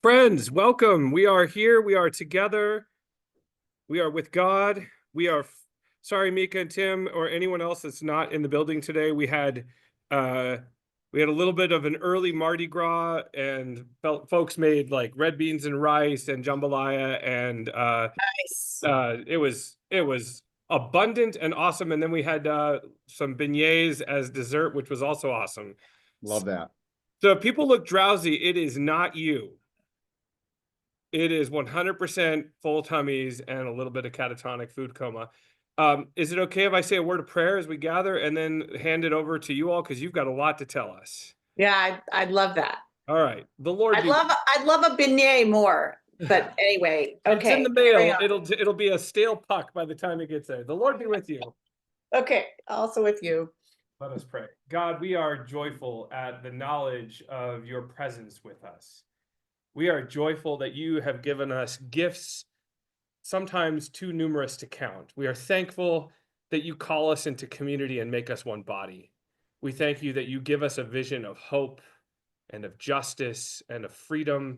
Friends, welcome. We are here. We are together. We are with God. We are sorry, Mieke and Tim, or anyone else that's not in the building today. Uh we had a little bit of an early Mardi Gras, and folks made like red beans and rice and jambalaya, and Nice. it was abundant and awesome. And then we had some beignets as dessert, which was also awesome. Love that. So if people look drowsy, it is not you. It is 100% full tummies and a little bit of catatonic food coma. Is it okay if I say a word of prayer as we gather and then hand it over to you all? Because you've got a lot to tell us. Yeah, I'd love that. All right. The Lord I'd love a beignet more. But anyway, It's in okay. the mail. It'll be a stale puck by the time it gets there. The Lord be with you. Okay, also with you. Let us pray. God, we are joyful at the knowledge of your presence with us. We are joyful that you have given us gifts, sometimes too numerous to count. We are thankful that you call us into community and make us one body. We thank you that you give us a vision of hope and of justice and of freedom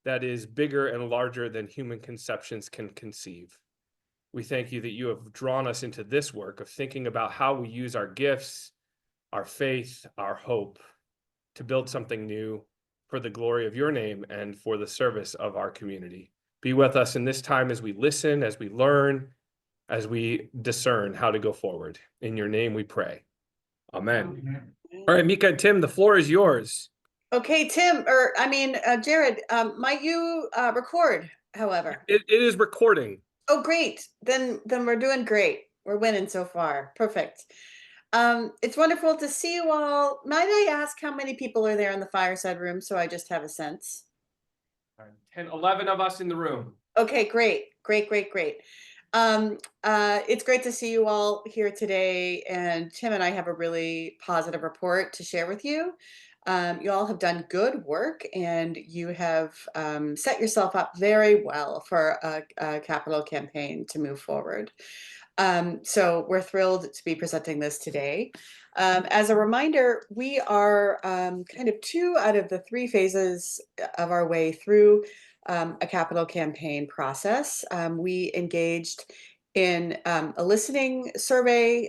that is bigger and larger than human conceptions can conceive. We thank you that you have drawn us into this work of thinking about how we use our gifts, our faith, our hope to build something new for the glory of your name and for the service of our community. Be with us in this time as we listen, as we learn, as we discern how to go forward. In your name we pray. Amen. All right, Mieke and Tim, the floor is yours. Okay, Tim, Jared, might you record, however? It is recording. Oh, great. Then we're doing great. We're winning so far. Perfect. It's wonderful to see you all. Might I ask how many people are there in the fireside room so I just have a sense? 10, 11 of us in the room. Okay, great. It's great to see you all here today, and Tim and I have a really positive report to share with you. You all have done good work, and you have set yourself up very well for a capital campaign to move forward. So we're thrilled to be presenting this today. As a reminder, we are kind of 2 out of the 3 phases of our way through a capital campaign process. We engaged in a listening survey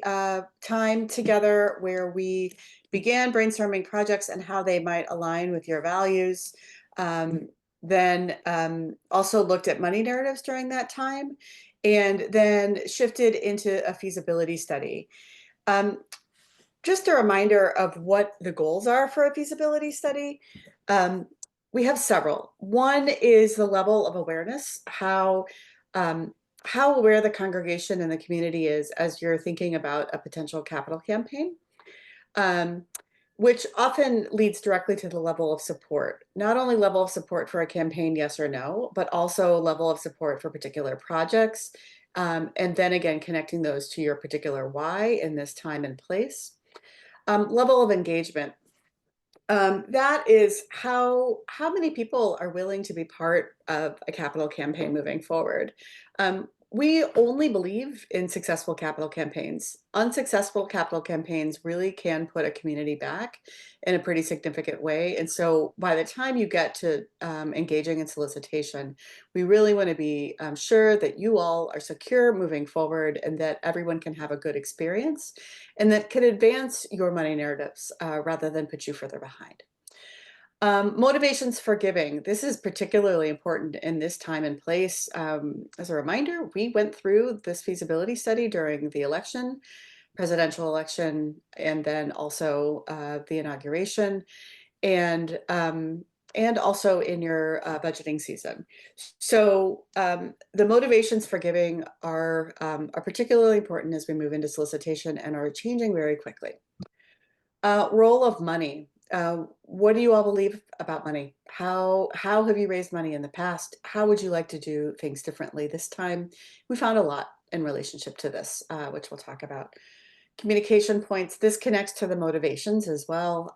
time together where we began brainstorming projects and how they might align with your values. Then also looked at money narratives during that time, and then shifted into a feasibility study. Just a reminder of what the goals are for a feasibility study. We have several. One is the level of awareness, how aware the congregation and the community is as you're thinking about a potential capital campaign, which often leads directly to the level of support. Not only level of support for a campaign, yes or no, but also level of support for particular projects. And then again, connecting those to your particular why in this time and place. Level of engagement. That is how many people are willing to be part of a capital campaign moving forward. We only believe in successful capital campaigns. Unsuccessful capital campaigns really can put a community back in a pretty significant way. And so by the time you get to engaging in solicitation, we really want to be sure that you all are secure moving forward and that everyone can have a good experience and that can advance your money narratives rather than put you further behind. Motivations for giving. This is particularly important in this time and place. As a reminder, we went through this feasibility study during the election, presidential election, and then also the inauguration, and also in your budgeting season. So the motivations for giving are particularly important as we move into solicitation and are changing very quickly. Role of money. What do you all believe about money? How have you raised money in the past? How would you like to do things differently this time? We found a lot in relationship to this, which we'll talk about. Communication points. This connects to the motivations as well.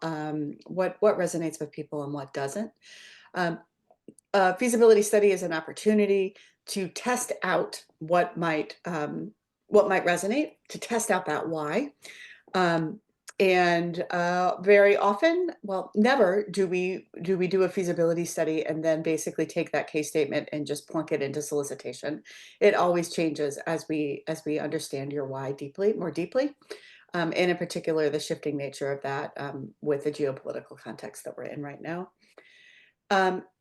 What resonates with people and what doesn't. Feasibility study is an opportunity to test out what might resonate, to test out that why. And very often, well, never do we do a feasibility study and then basically take that case statement and just plunk it into solicitation. It always changes as we understand your why more deeply, and in particular the shifting nature of that with the geopolitical context that we're in right now.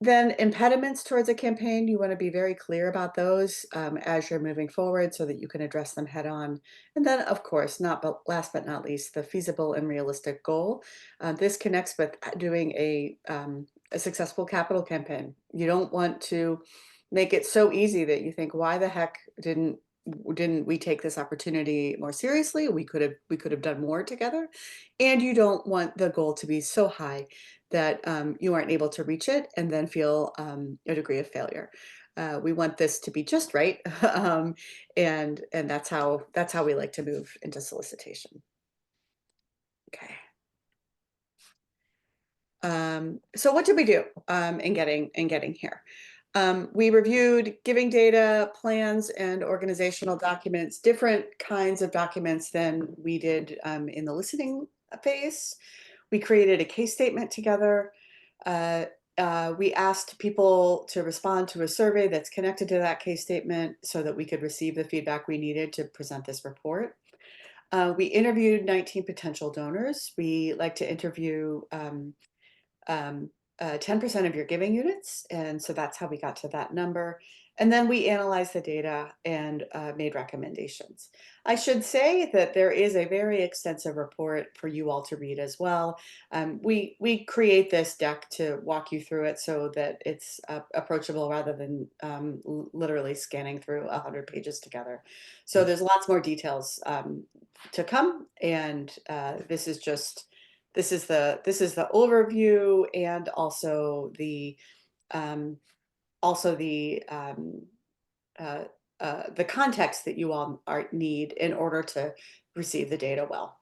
Then impediments towards a campaign, you want to be very clear about those as you're moving forward so that you can address them head on. And then, of course, last but not least, the feasible and realistic goal. This connects with doing a successful capital campaign. You don't want to make it so easy that you think, why the heck didn't we take this opportunity more seriously? We could have done more together. And you don't want the goal to be so high that you aren't able to reach it and then feel a degree of failure. We want this to be just right, and that's how we like to move into solicitation. Okay. So what did we do in getting here? We reviewed giving data, plans, and organizational documents, different kinds of documents than we did in the listening phase. We created a case statement together. We asked people to respond to a survey that's connected to that case statement so that we could receive the feedback we needed to present this report. We interviewed 19 potential donors. We like to interview 10% of your giving units. And so that's how we got to that number. And then we analyzed the data and made recommendations. I should say that there is a very extensive report for you all to read as well. We create this deck to walk you through it so that it's approachable rather than literally scanning through 100 pages together. So there's lots more details to come. And this is the overview and also the context that you all need in order to receive the data well.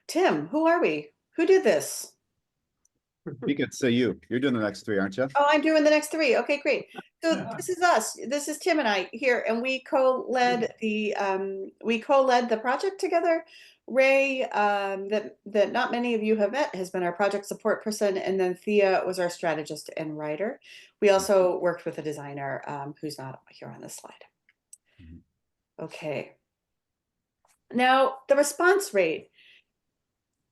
Tim, who are we? Who did this? Mieke, so you're doing the next three, aren't you? Oh, I'm doing the next three. Okay, great. So this is us. This is Tim and I here, and we co-led the project together. Ray, that not many of you have met, has been our project support person, and then Thea was our strategist and writer. We also worked with a designer who's not here on this slide. Okay. Now, the response rate.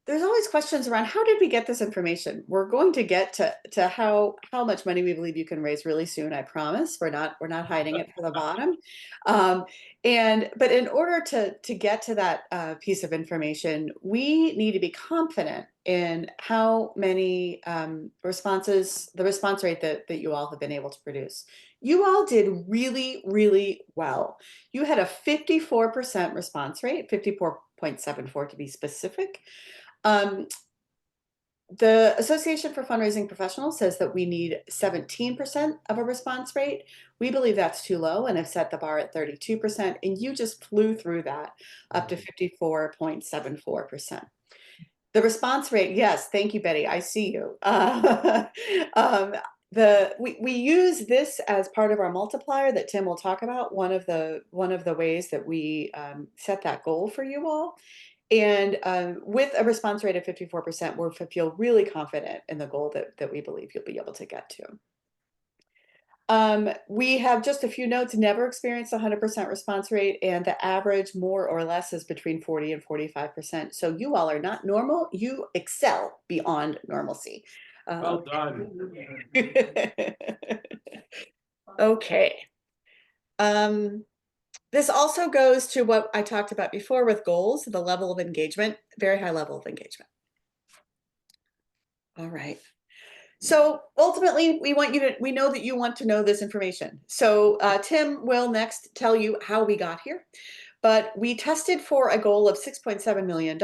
There's always questions around how did we get this information? We're going to get to how much money we believe you can raise really soon. I promise. We're not hiding it for the bottom. But in order to get to that piece of information, we need to be confident in how many the response rate that you all have been able to produce. You all did really, really well. You had a 54% response rate, 54.74 to be specific. The Association for Fundraising Professionals says that we need 17% of a response rate. We believe that's too low and have set the bar at 32%, and you just flew through that up to 54.74%. The response rate, yes, thank you, Betty. I see you. We use this as part of our multiplier that Tim will talk about. One of the ways that we set that goal for you all. And with a response rate of 54%, we feel really confident in the goal that we believe you'll be able to get to. We have just a few notes, never experienced 100% response rate, and the average more or less is between 40 and 45%. So you all are not normal, you excel beyond normalcy. Well done. Okay. This also goes to what I talked about before with goals, the level of engagement, very high level of engagement. All right. So ultimately, we know that you want to know this information. So Tim will next tell you how we got here, but we tested for a goal of $6.7 million,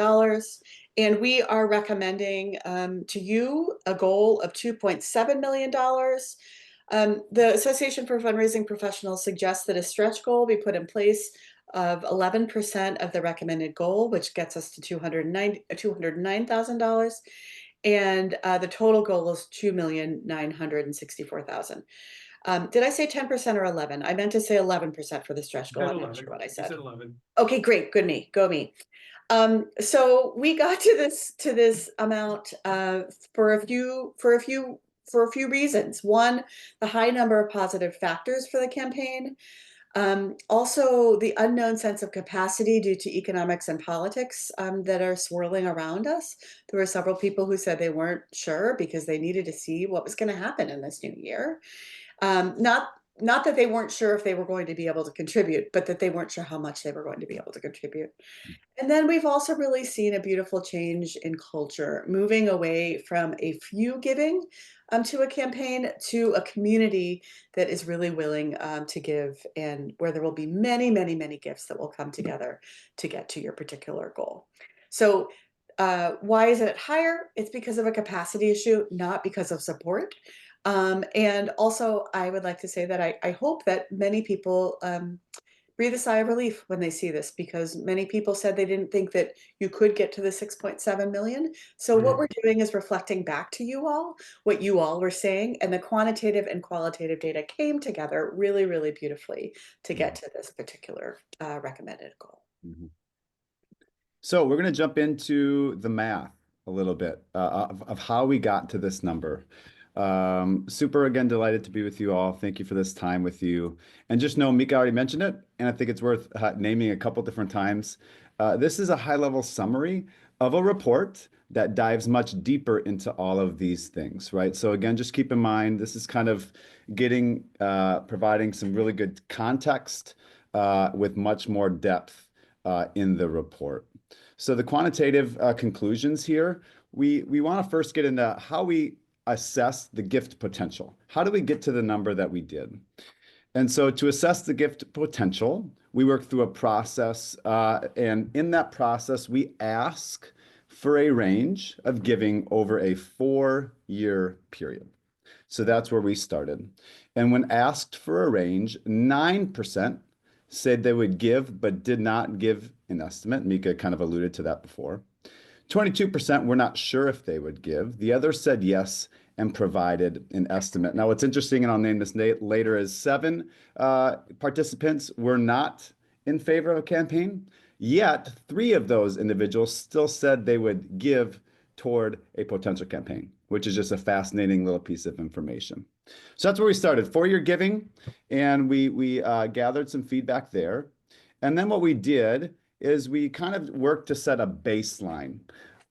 and we are recommending to you a goal of $2.7 million. The Association for Fundraising Professionals suggests that a stretch goal be put in place of 11% of the recommended goal, which gets us to $209,000. And the total goal is $2,964,000. Did I say 10% or 11? I meant to say 11% for the stretch goal. Said I'm not 11. sure what I You said. said 11. Okay, great. Good me. Go me. So we got to this amount for a few reasons. One, the high number of positive factors for the campaign. Also, the unknown sense of capacity due to economics and politics that are swirling around us. There were several people who said they weren't sure because they needed to see what was going to happen in this new year. Not that they weren't sure if they were going to be able to contribute, but that they weren't sure how much they were going to be able to contribute. And then we've also really seen a beautiful change in culture, moving away from a few giving to a campaign to a community that is really willing to give, and where there will be many, many, many gifts that will come together to get to your particular goal. So why is it higher? It's because of a capacity issue, not because of support. And also, I would like to say that I hope that many people breathe a sigh of relief when they see this, because many people said they didn't think that you could get to the 6.7 million. So what we're doing is reflecting back to you all what you all were saying, and the quantitative and qualitative data came together really, really beautifully to get to this particular recommended goal. Mhm. So we're going to jump into the math a little bit of how we got to this number. Super, again, delighted to be with you all. Thank you for this time with you. And just know, Mieke already mentioned it, and I think it's worth naming a couple different times. This is a high-level summary of a report that dives much deeper into all of these things, right? So again, just keep in mind, this is kind of providing some really good context with much more depth in the report. So the quantitative conclusions here, we want to first get into how we assess the gift potential. How do we get to the number that we did? And so to assess the gift potential, we work through a process, and in that process, we ask for a range of giving over a 4-year period. So that's where we started. And when asked for a range, 9% said they would give, but did not give an estimate. Mieke kind of alluded to that before. 22% were not sure if they would give. The others said yes and provided an estimate. Now, what's interesting, and I'll name this later, is 7 participants were not in favor of a campaign, yet 3 of those individuals still said they would give toward a potential campaign, which is just a fascinating little piece of information. So that's where we started, 4-year giving, and we gathered some feedback there. And then what we did is we kind of worked to set a baseline.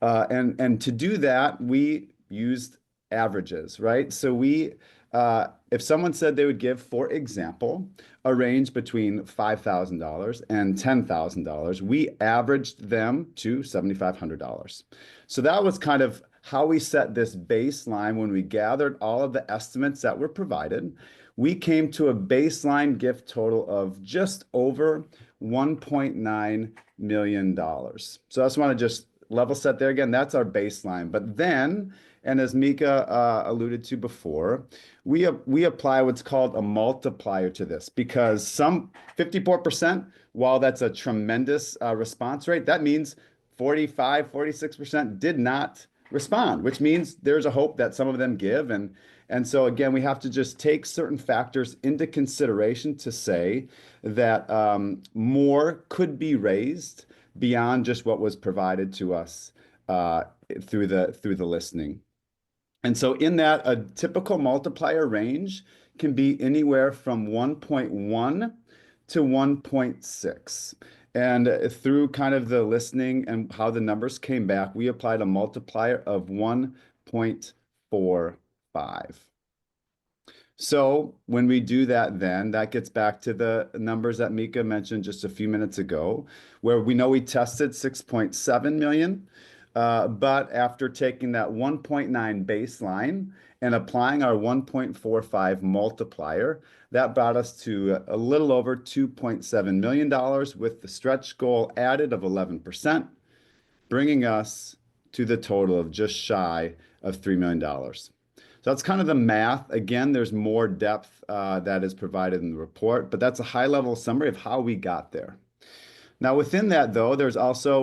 And to do that, we used averages, right? So if someone said they would give, for example, a range between $5,000 and $10,000, we averaged them to $7,500. So that was kind of how we set this baseline. When we gathered all of the estimates that were provided, we came to a baseline gift total of just over $1.9 million. So I just want to just level set there again. That's our baseline. But then, and as Mieke alluded to before, we apply what's called a multiplier to this, because some 54%, while that's a tremendous response rate, that means 46% did not respond, which means there's a hope that some of them give. And so again, we have to just take certain factors into consideration to say that more could be raised beyond just what was provided to us through the listening. And so in that, a typical multiplier range can be anywhere from 1.1 to 1.6. And through kind of the listening and how the numbers came back, we applied a multiplier of 1.45. So when we do that, then that gets back to the numbers that Mieke mentioned just a few minutes ago, where we know we tested 6.7 million. But after taking that 1.9 baseline and applying our 1.45 multiplier, that brought us to a little over $2.7 million with the stretch goal added of 11%, bringing us to the total of just shy of $3 million. So that's kind of the math. Again, there's more depth that is provided in the report, but that's a high-level summary of how we got there. Now, within that, though,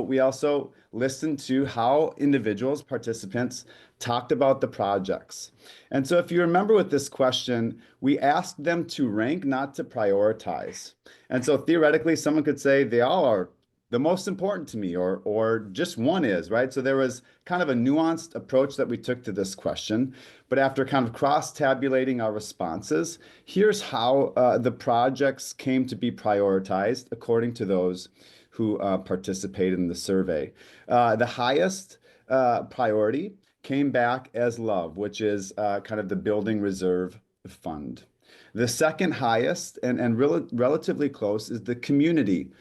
we also listened to how individuals, participants, talked about the projects. And so if you remember with this question, we asked them to rank, not to prioritize. And so theoretically, someone could say they all are the most important to me, or just one is, right? So there was kind of a nuanced approach that we took to this question. But after kind of cross-tabulating our responses, here's how the projects came to be prioritized according to those who participated in the survey. The highest priority came back as love, which is kind of the building reserve fund. The second highest and relatively close is the community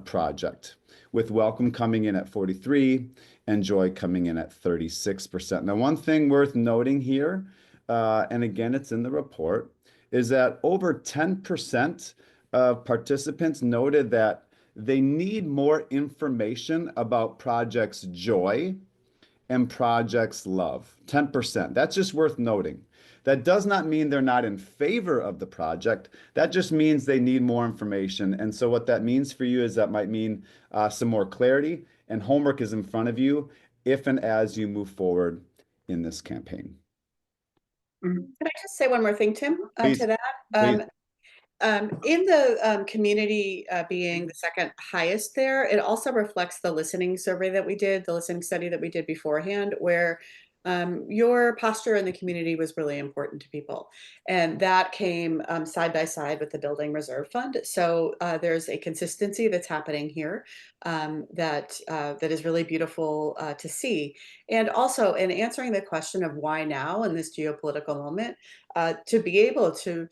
project, with welcome coming in at 43 and joy coming in at 36%. Now, one thing worth noting here, and again, it's in the report, is that over 10% of participants noted that they need more information about projects joy and projects love. 10%. That's just worth noting. That does not mean they're not in favor of the project. That just means they need more information. And so what that means for you is that might mean some more clarity, and homework is in front of you if and as you move forward in this campaign. Can I just say one more thing, Tim, Please, to that? please. In the community being the second highest there, it also reflects the listening survey that we did, the listening study that we did beforehand, where your posture in the community was really important to people. And that came side by side with the Building Reserve Fund. So there's a consistency that's happening here that is really beautiful to see. And also in answering the question of why now in this geopolitical moment, to be able to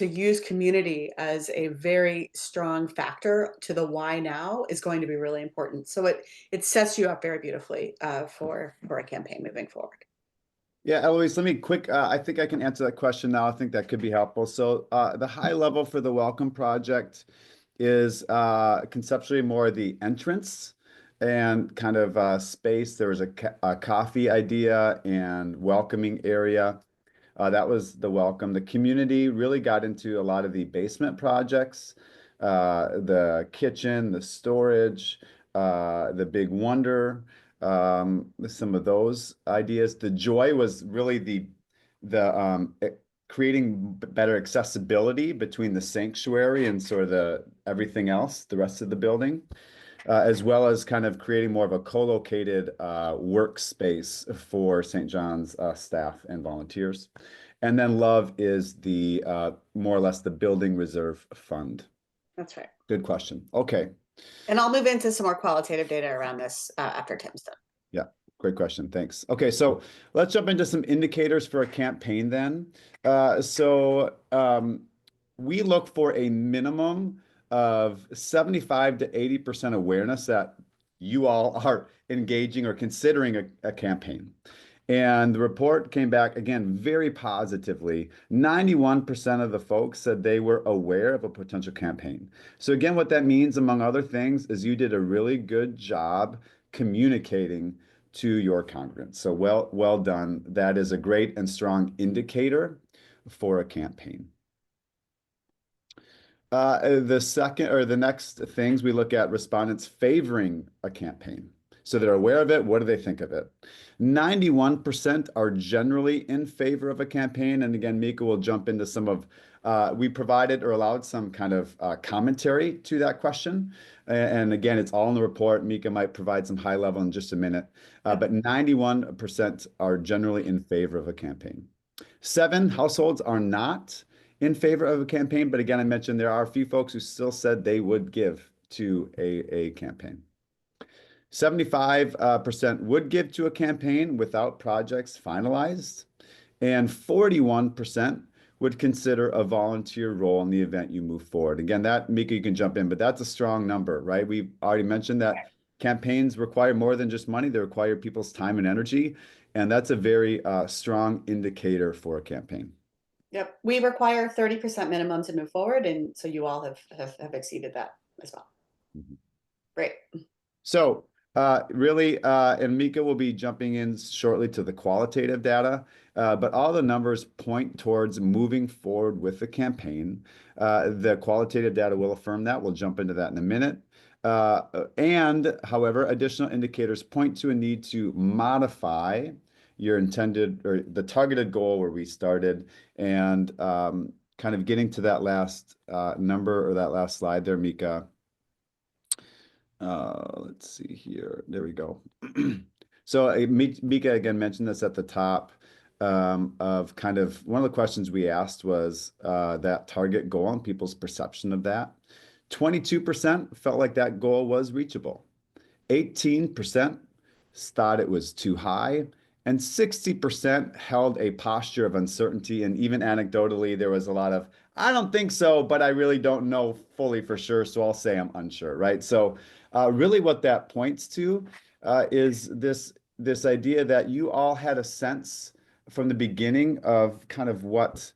use community as a very strong factor to the why now is going to be really important. So it sets you up very beautifully for a campaign moving forward. Yeah, Eloise, let me quick, I think I can answer that question now. I think that could be helpful. So the high level for the Welcome Project is conceptually more the entrance and kind of space. There was a coffee idea and welcoming area. That was the welcome. The community really got into a lot of the basement projects, the kitchen, the storage, the big wonder, some of those ideas. The joy was really creating better accessibility between the sanctuary and sort of the everything else, the rest of the building. As well as kind of creating more of a co-located workspace for St. John's staff and volunteers. And then love is the more or less the building reserve fund. That's right. Good question. Okay. And I'll move into some more qualitative data around this after Tim's done. Yeah, great question. Thanks. Okay, so let's jump into some indicators for a campaign then. We look for a minimum of 75 to 80% awareness that you all are engaging or considering a campaign. And the report came back again very positively. 91% of the folks said they were aware of a potential campaign. So again, what that means, among other things, is you did a really good job communicating to your congregants. So well done. That is a great and strong indicator for a campaign. The next things we look at respondents favoring a campaign. So they're aware of it. What do they think of it? 91% are generally in favor of a campaign. And again, Mieke will jump into some of, we provided or allowed some kind of commentary to that question. And again, it's all in the report. Mieke might provide some high level in just a minute. But 91% are generally in favor of a campaign. 7 households are not in favor of a campaign. But again, I mentioned there are a few folks who still said they would give to a campaign. 75% would give to a campaign without projects finalized, and 41% would consider a volunteer role in the event you move forward. Again, that, Mieke, you can jump in, but that's a strong number, right? We've already mentioned that campaigns require more than just money. They require people's time and energy, and that's a very strong indicator for a campaign. Yep, we require 30% minimum to move forward, and so you all have exceeded that as well. Mm-hmm. Great. So really, and Mieke will be jumping in shortly to the qualitative data, but all the numbers point towards moving forward with the campaign. The qualitative data will affirm that. We'll jump into that in a minute. And however, additional indicators point to a need to modify your intended or the targeted goal where we started, and kind of getting to that last number or that last slide there, Mieke. Let's see here. There we go. So Mieke again mentioned this at the top of kind of one of the questions we asked was that target goal and people's perception of that. 22% felt like that goal was reachable. 18% thought it was too high, and 60% held a posture of uncertainty. And even anecdotally, there was a lot of, I don't think so, but I really don't know fully for sure, so I'll say I'm unsure, right? So really what that points to is this idea that you all had a sense from the beginning of kind of what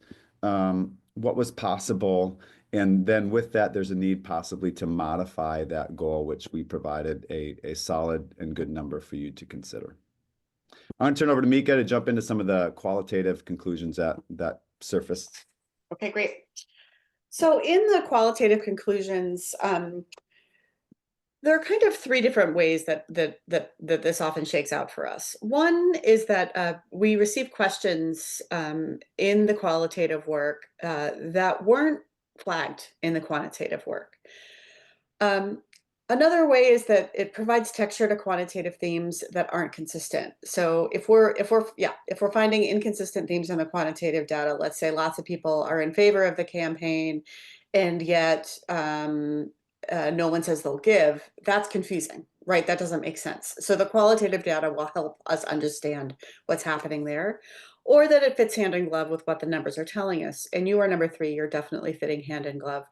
was possible. And then with that, there's a need possibly to modify that goal, which we provided a solid and good number for you to consider. I'm going to turn over to Mieke to jump into some of the qualitative conclusions that surfaced. Okay, great. So in the qualitative conclusions, there are kind of three different ways that this often shakes out for us. One is that we receive questions in the qualitative work that weren't flagged in the quantitative work. Another way is that it provides texture to quantitative themes that aren't consistent. So if we're finding inconsistent themes in the quantitative data, let's say lots of people are in favor of the campaign, and yet no one says they'll give, that's confusing, right? That doesn't make sense. So the qualitative data will help us understand what's happening there, or that it fits hand in glove with what the numbers are telling us. And you are number 3, you're definitely fitting hand in glove.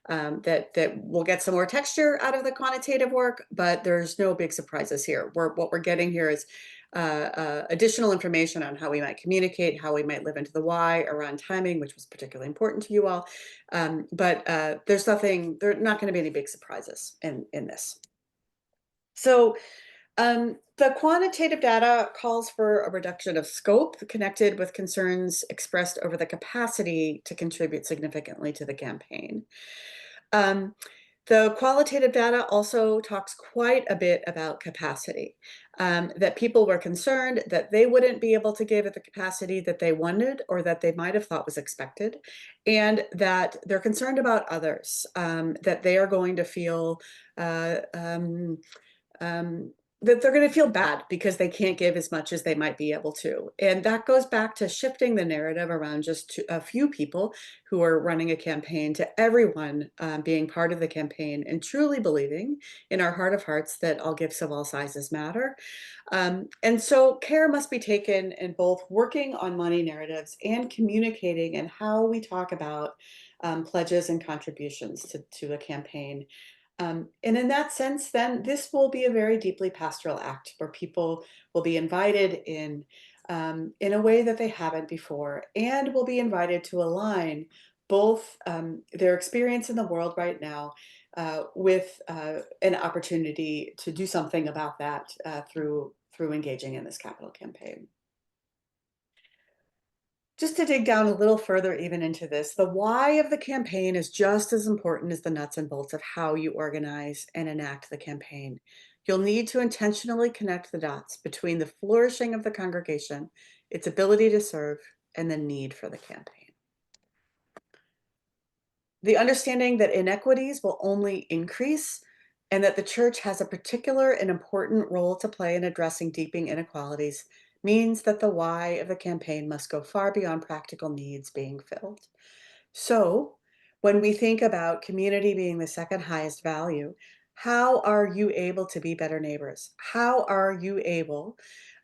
That we'll get some more texture out of the quantitative work, but there's no big surprises here. What we're getting here is additional information on how we might communicate, how we might live into the why around timing, which was particularly important to you all. But there are not going to be any big surprises in this. So the quantitative data calls for a reduction of scope connected with concerns expressed over the capacity to contribute significantly to the campaign. The qualitative data also talks quite a bit about capacity, that people were concerned that they wouldn't be able to give at the capacity that they wanted or that they might have thought was expected, and that they're concerned about others, that they are going to feel that they're going to feel bad because they can't give as much as they might be able to. And that goes back to shifting the narrative around just a few people who are running a campaign to everyone being part of the campaign and truly believing in our heart of hearts that all gifts of all sizes matter. And so care must be taken in both working on money narratives and communicating and how we talk about pledges and contributions to the campaign. And in that sense, then this will be a very deeply pastoral act where people will be invited in a way that they haven't before, and will be invited to align both their experience in the world right now with an opportunity to do something about that through engaging in this capital campaign. Just to dig down a little further even into this, the why of the campaign is just as important as the nuts and bolts of how you organize and enact the campaign. You'll need to intentionally connect the dots between the flourishing of the congregation, its ability to serve, and the need for the campaign. The understanding that inequities will only increase, and that the church has a particular and important role to play in addressing deepening inequalities, means that the why of the campaign must go far beyond practical needs being filled. So, when we think about community being the second highest value, how are you able to be better neighbors? How are you able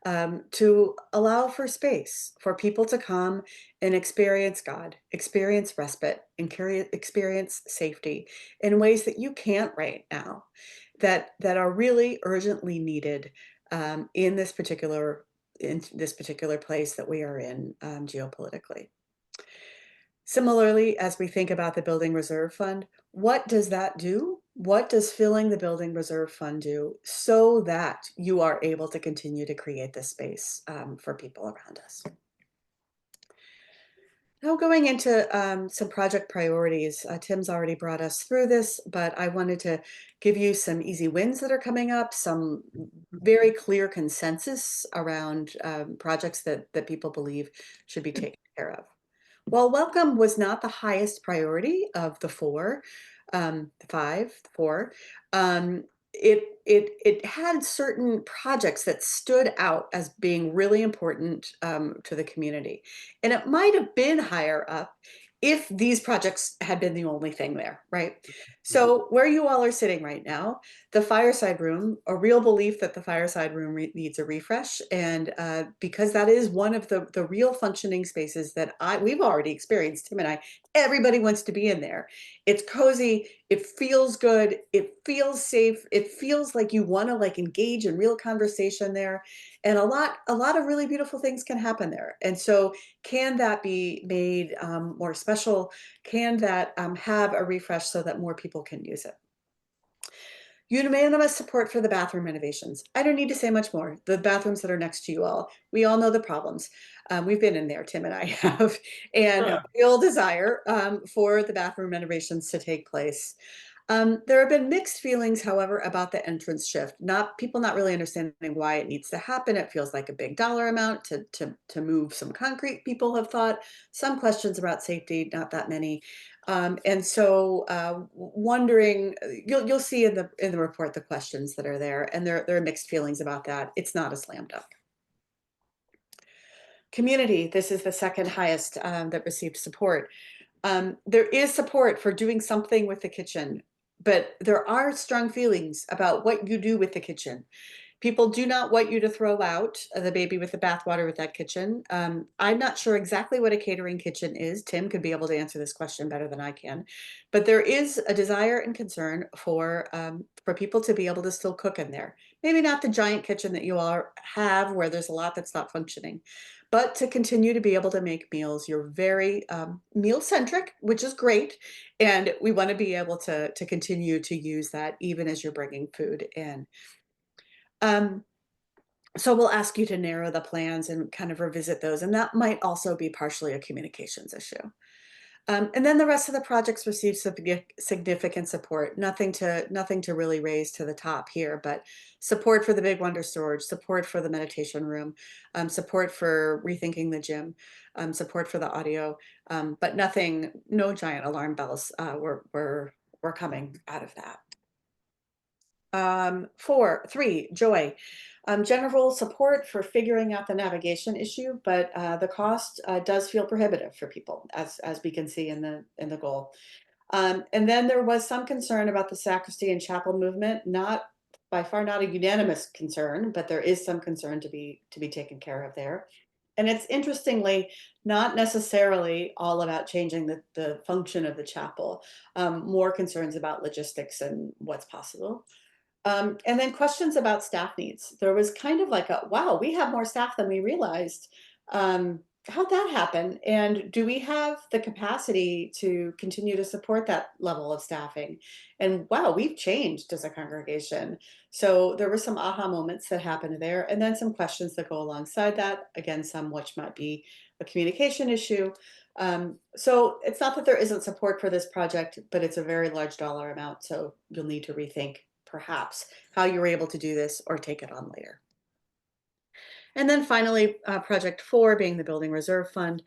to allow for space for people to come and experience God, experience respite, and experience safety in ways that you can't right now, that are really urgently needed in this particular place that we are in geopolitically. Similarly, as we think about the Building Reserve Fund, what does that do? What does filling the Building Reserve Fund do so that you are able to continue to create this space for people around us? Now going into some project priorities, Tim's already brought us through this, but I wanted to give you some easy wins that are coming up, some very clear consensus around projects that people believe should be taken care of. While welcome was not the highest priority of the four, four, it had certain projects that stood out as being really important to the community, and it might have been higher up if these projects had been the only thing there, right? So where you all are sitting right now, the fireside room, a real belief that the fireside room needs a refresh, and because that is one of the real functioning spaces that we've already experienced, Tim and I, everybody wants to be in there. It's cozy, it feels good, it feels safe, it feels like you want to like engage in real conversation there, and a lot of really beautiful things can happen there. And so can that be made more special? Can that have a refresh so that more people can use it? Unanimous support for the bathroom renovations. I don't need to say much more. The bathrooms that are next to you all, we all know the problems. We've been in there, Tim and I have, and a real desire for the bathroom renovations to take place. There have been mixed feelings, however, about the entrance shift. People not really understanding why it needs to happen. It feels like a big dollar amount to move some concrete, people have thought. Some questions about safety, not that many. And so wondering, you'll see in the report the questions that are there, and there are mixed feelings about that. It's not a slam dunk. Community, this is the second highest that received support. There is support for doing something with the kitchen, but there are strong feelings about what you do with the kitchen. People do not want you to throw out the baby with the bathwater with that kitchen. I'm not sure exactly what a catering kitchen is. Tim could be able to answer this question better than I can, but there is a desire and concern for people to be able to still cook in there. Maybe not the giant kitchen that you all have where there's a lot that's not functioning, but to continue to be able to make meals. You're very meal centric, which is great, and we want to be able to continue to use that even as you're bringing food in. So we'll ask you to narrow the plans and kind of revisit those, and that might also be partially a communications issue. And then the rest of the projects receive significant support. Nothing to really raise to the top here, but support for the Big Wonder Storage, support for the meditation room, support for rethinking the gym, support for the audio, but no giant alarm bells were coming out of that. 3, joy. General support for figuring out the navigation issue, but the cost does feel prohibitive for people, as we can see in the goal. And then there was some concern about the sacristy and chapel movement. By far not a unanimous concern, but there is some concern to be taken care of there. And it's interestingly not necessarily all about changing the function of the chapel. More concerns about logistics and what's possible. And then questions about staff needs. There was kind of like wow, we have more staff than we realized. How'd that happen? And do we have the capacity to continue to support that level of staffing? And wow, we've changed as a congregation. So there were some aha moments that happened there, and then some questions that go alongside that. Again, some which might be a communication issue. So it's not that there isn't support for this project, but it's a very large dollar amount. So you'll need to rethink perhaps how you were able to do this or take it on later. And then finally, project 4 being the Building Reserve Fund.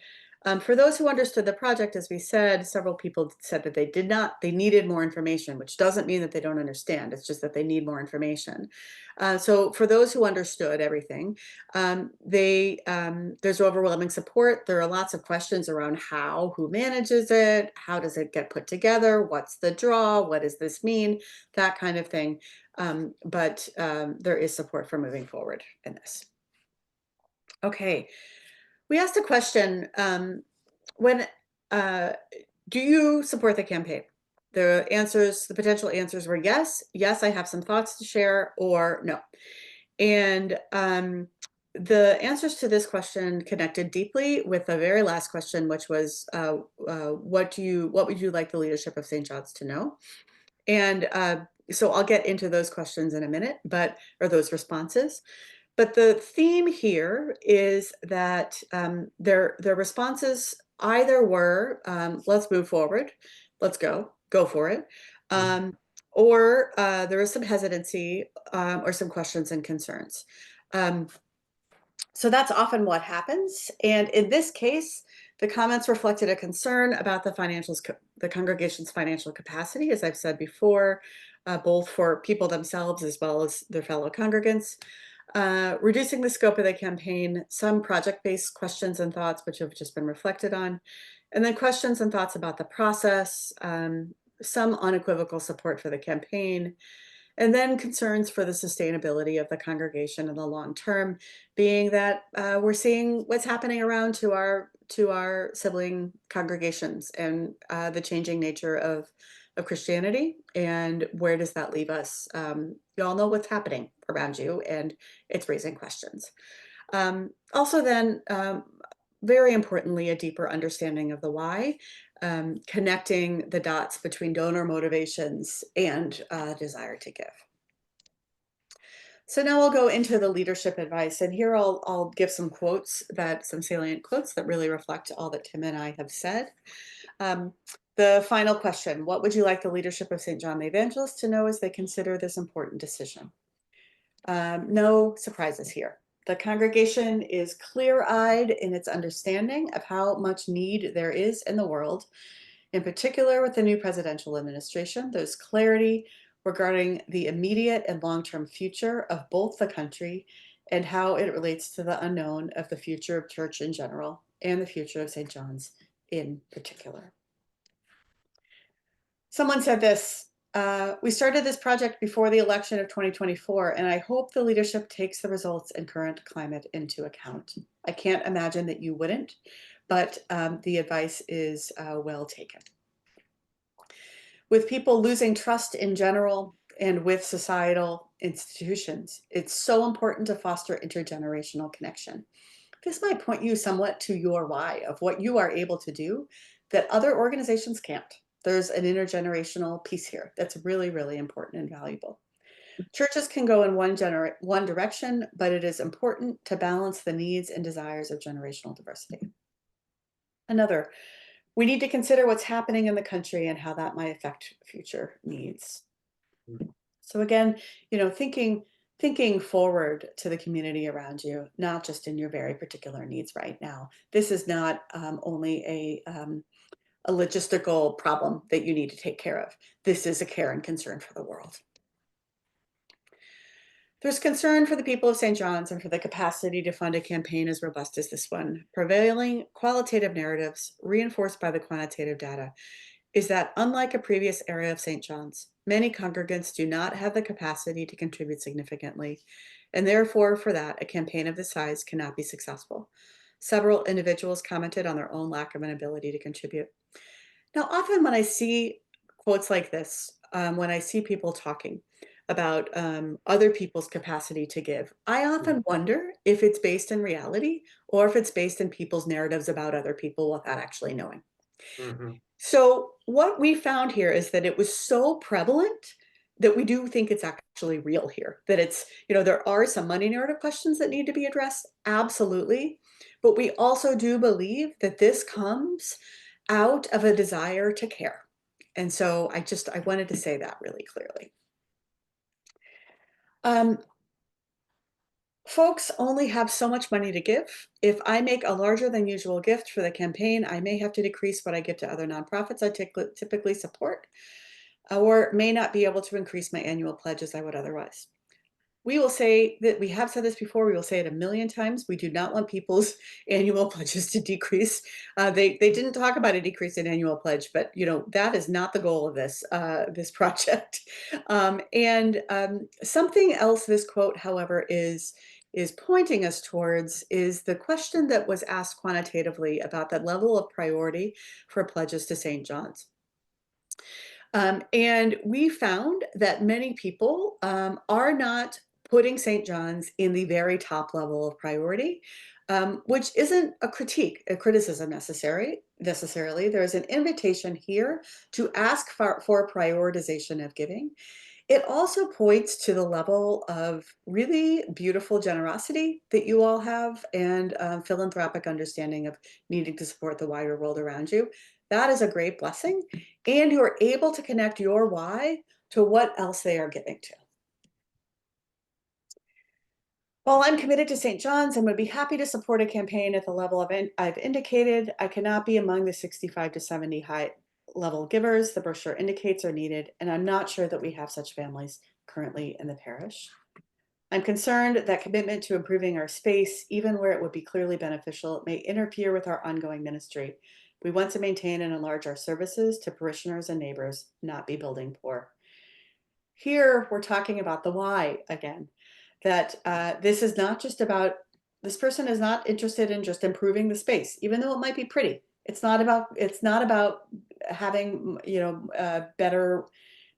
For those who understood the project, as we said, several people said that they needed more information, which doesn't mean that they don't understand. It's just that they need more information. So for those who understood everything, there's overwhelming support. There are lots of questions around who manages it, how does it get put together, what's the draw, what does this mean, that kind of thing. But there is support for moving forward in this. Okay, we asked a question, do you support the campaign? The potential answers were yes, I have some thoughts to share, or no. And the answers to this question connected deeply with the very last question, which was, what would you like the leadership of St. John's to know? And so I'll get into those questions in a minute, or those responses. But the theme here is that their responses either were, let's move forward, let's go for it. Or there was some hesitancy or some questions and concerns. So that's often what happens. And in this case, the comments reflected a concern about the congregation's financial capacity, as I've said before, both for people themselves as well as their fellow congregants. Reducing the scope of the campaign, some project-based questions and thoughts, which have just been reflected on, and then questions and thoughts about the process, some unequivocal support for the campaign, and then concerns for the sustainability of the congregation in the long term, being that we're seeing what's happening around to our sibling congregations and the changing nature of Christianity, and where does that leave us? You all know what's happening around you, and it's raising questions. Also then, very importantly, a deeper understanding of the why, connecting the dots between donor motivations and desire to give. So now I'll go into the leadership advice, and here I'll give some salient quotes that really reflect all that Tim and I have said. The final question: what would you like the leadership of St. John the Evangelist to know as they consider this important decision? No surprises here. The congregation is clear-eyed in its understanding of how much need there is in the world. In particular, with the new presidential administration, there's clarity regarding the immediate and long-term future of both the country and how it relates to the unknown of the future of church in general and the future of St. John's in particular. Someone said this: we started this project before the election of 2024, and I hope the leadership takes the results and current climate into account. I can't imagine that you wouldn't, but the advice is well taken. With people losing trust in general and with societal institutions, it's so important to foster intergenerational connection. This might point you somewhat to your why of what you are able to do that other organizations can't. There's an intergenerational piece here that's really, really important and valuable. Churches can go in one direction, but it is important to balance the needs and desires of generational diversity. Another: we need to consider what's happening in the country and how that might affect future needs. So again, thinking forward to the community around you, not just in your very particular needs right now. This is not only a logistical problem that you need to take care of. This is a care and concern for the world. There's concern for the people of St. John's and for the capacity to fund a campaign as robust as this one. Prevailing qualitative narratives, reinforced by the quantitative data, is that unlike a previous area of St. John's, many congregants do not have the capacity to contribute significantly, and therefore, for that, a campaign of this size cannot be successful. Several individuals commented on their own lack of an ability to contribute. Now, often when I see quotes like this, when I see people talking about other people's capacity to give, I often wonder if it's based in reality or if it's based in people's narratives about other people without actually knowing. So what we found here is that it was so prevalent that we do think it's actually real here, that it's, there are some money narrative questions that need to be addressed, absolutely. But we also do believe that this comes out of a desire to care. And so I wanted to say that really clearly. Folks only have so much money to give. If I make a larger than usual gift for the campaign, I may have to decrease what I give to other nonprofits I typically support, or may not be able to increase my annual pledge as I would otherwise. We will say that we have said this before, we will say it a million times. We do not want people's annual pledges to decrease. They didn't talk about a decrease in annual pledge, but that is not the goal of this project. Something else this quote, however, is pointing us towards is the question that was asked quantitatively about the level of priority for pledges to St. John's. And we found that many people are not putting St. John's in the very top level of priority, which isn't a criticism necessarily. There's an invitation here to ask for prioritization of giving. It also points to the level of really beautiful generosity that you all have and philanthropic understanding of needing to support the wider world around you. That is a great blessing. And you are able to connect your why to what else they are giving to. While I'm committed to St. John's and would be happy to support a campaign at the level I've indicated, I cannot be among the 65 to 70 high level givers the brochure indicates are needed, and I'm not sure that we have such families currently in the parish. I'm concerned that commitment to improving our space, even where it would be clearly beneficial, may interfere with our ongoing ministry. We want to maintain and enlarge our services to parishioners and neighbors, not be building poor. Here, we're talking about the why again, that this is not just about, this person is not interested in just improving the space, even though it might be pretty. It's not about having, better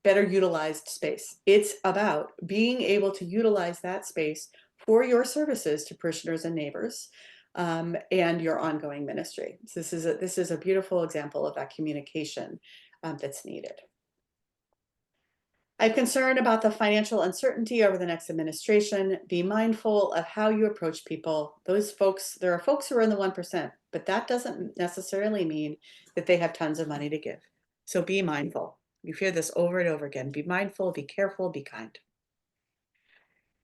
utilized space. It's about being able to utilize that space for your services to parishioners and neighbors, and your ongoing ministry. So this is a beautiful example of that communication that's needed. I'm concerned about the financial uncertainty over the next administration. Be mindful of how you approach people. Those folks, there are folks who are in the 1%, but that doesn't necessarily mean that they have tons of money to give. So be mindful. You hear this over and over again. Be mindful, be careful, be kind.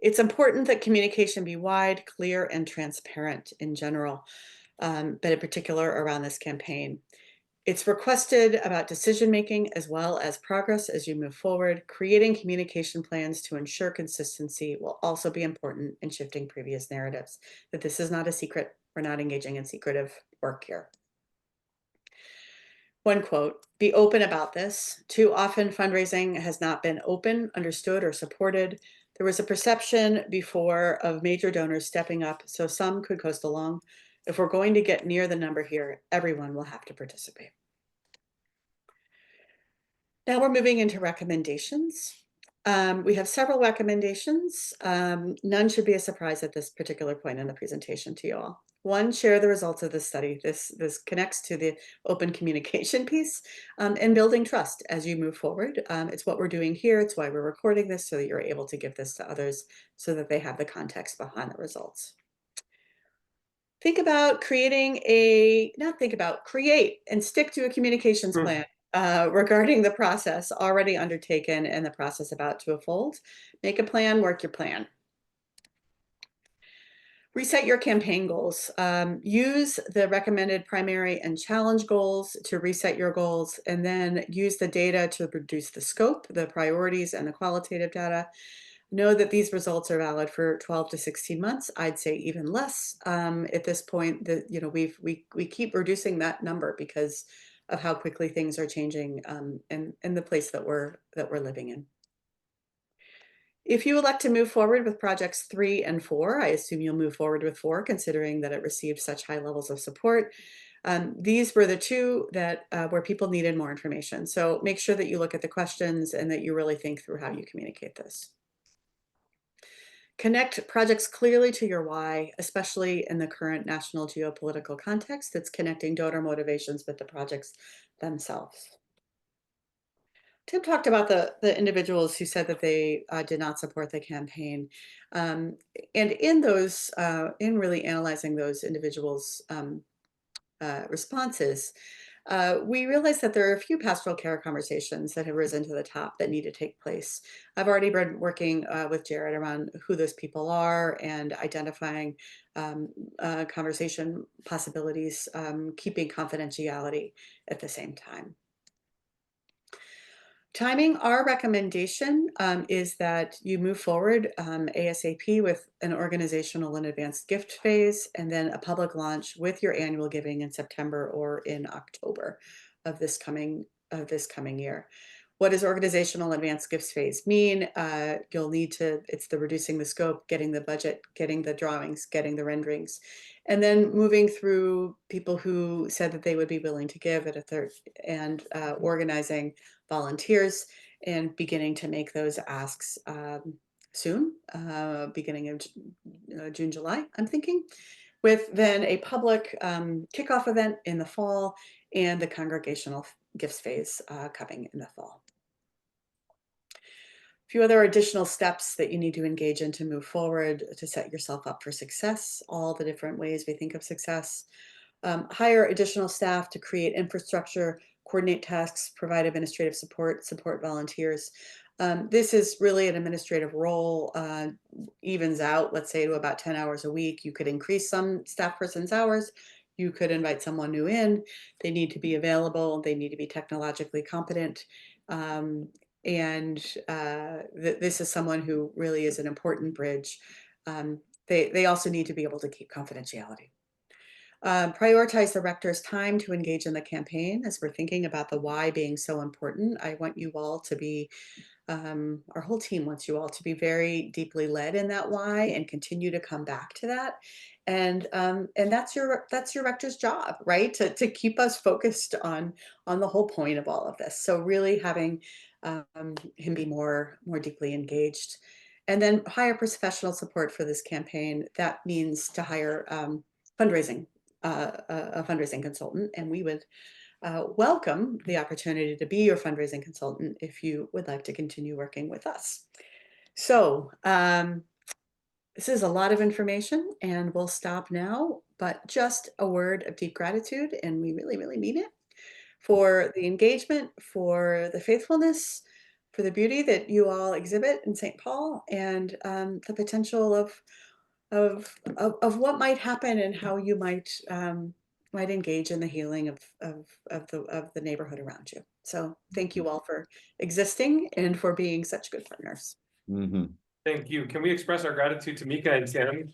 It's important that communication be wide, clear, and transparent in general, but in particular around this campaign. It's requested about decision-making as well as progress as you move forward. Creating communication plans to ensure consistency will also be important in shifting previous narratives, that this is not a secret. We're not engaging in secretive work here. One quote, be open about this. Too often fundraising has not been open, understood, or supported. There was a perception before of major donors stepping up so some could coast along. If we're going to get near the number here, everyone will have to participate. Now we're moving into recommendations. We have several recommendations. None should be a surprise at this particular point in the presentation to you all. One, share the results of this study. This connects to the open communication piece, and building trust as you move forward. It's what we're doing here. It's why we're recording this, so that you're able to give this to others so that they have the context behind the results. Think about create and stick to a communications plan regarding the process already undertaken and the process about to unfold. Make a plan, work your plan. Reset your campaign goals. Use the recommended primary and challenge goals to reset your goals, and then use the data to reduce the scope, the priorities, and the qualitative data. Know that these results are valid for 12 to 16 months. I'd say even less at this point. That we keep reducing that number because of how quickly things are changing in the place that we're living in. If you elect to move forward with projects 3 and 4, I assume you'll move forward with 4, considering that it received such high levels of support. These were the two that where people needed more information. So make sure that you look at the questions and that you really think through how you communicate this. Connect projects clearly to your why, especially in the current national geopolitical context that's connecting donor motivations with the projects themselves. Tim talked about the individuals who said that they did not support the campaign. And in those, in really analyzing those individuals' responses, we realized that there are a few pastoral care conversations that have risen to the top that need to take place. I've already been working with Jared around who those people are and identifying conversation possibilities, keeping confidentiality at the same time. Timing, our recommendation is that you move forward ASAP with an organizational and advanced gift phase, and then a public launch with your annual giving in September or in October of this coming year. What does organizational advanced gifts phase mean? You'll need to, it's the reducing the scope, getting the budget, getting the drawings, getting the renderings, and then moving through people who said that they would be willing to give at a third, and organizing volunteers and beginning to make those asks soon, beginning of June, July, I'm thinking, with then a public kickoff event in the fall and the congregational gifts phase coming in the fall. few other additional steps that you need to engage in to move forward to set yourself up for success, all the different ways we think of success. Hire additional staff to create infrastructure, coordinate tasks, provide administrative support, support volunteers. This is really an administrative role, evens out, let's say, to about 10 hours a week. You could increase some staff person's hours. You could invite someone new in. They need to be available. They need to be technologically competent. This is someone who really is an important bridge. They also need to be able to keep confidentiality. Prioritize the rector's time to engage in the campaign as we're thinking about the why being so important. I want you all to be, our whole team wants you all to be very deeply led in that why and continue to come back to that. And that's your rector's job, right? To keep us focused on the whole point of all of this. So really having him be more deeply engaged. And then hire professional support for this campaign. That means to hire fundraising, a fundraising consultant, and we would welcome the opportunity to be your fundraising consultant if you would like to continue working with us. So this is a lot of information, and we'll stop now, but just a word of deep gratitude, and we really, really mean it, for the engagement, for the faithfulness, for the beauty that you all exhibit in St. Paul, and the potential of what might happen and how you might engage in the healing of the neighborhood around you. So thank you all for existing and for being such good partners. Mm-hmm. Thank you. Can we express our gratitude to Mieke and Tim?